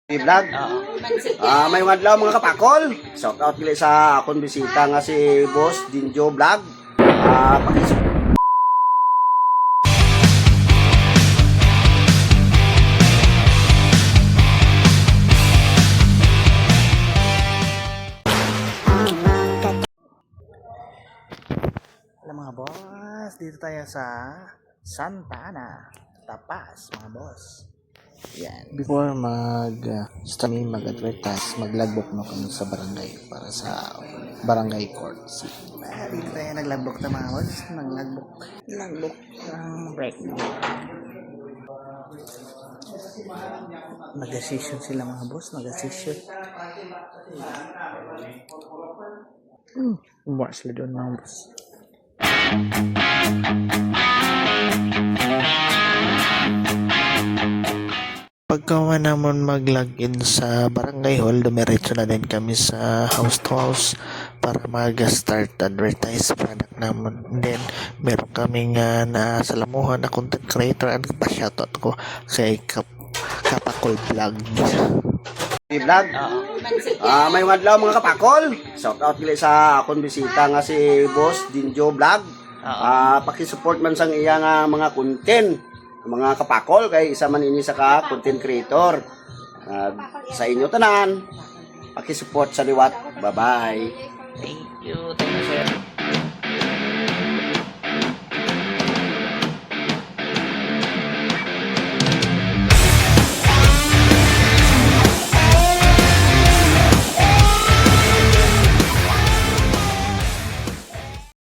Vlog. May adlaw mga kapakol. Shout out pili sa akong bisita nga si Boss Dinjo Vlog. Alam mga boss, dito tayo sa Santa Ana, Tapas mga boss. Yan. Before mag-advertise, maglagbok na kami sa barangay para sa barangay court. Dito tayo naglagbok na mga boss. Naglagbok ng break. Mag-decision sila mga boss, mag-decision. Buwan sila doon mga boss. Pagka naman mag-login sa barangay hall, dumiretso na din kami sa house to house para mag-start advertise product naman. And then, meron kaming nasalamuhan na content creator at pa-shoutout ko kay Kapakol Vlog. Vlog. May adlaw mga kapakol. Shout out pili sa akong bisita nga si Boss Dinjo Vlog. Paki-support man sang iya nga mga content. Mga kapakol kay isa man ini sa ka content creator. Sa inyo tanan, paki-support sa liwat. Bye-bye. Thank you sir.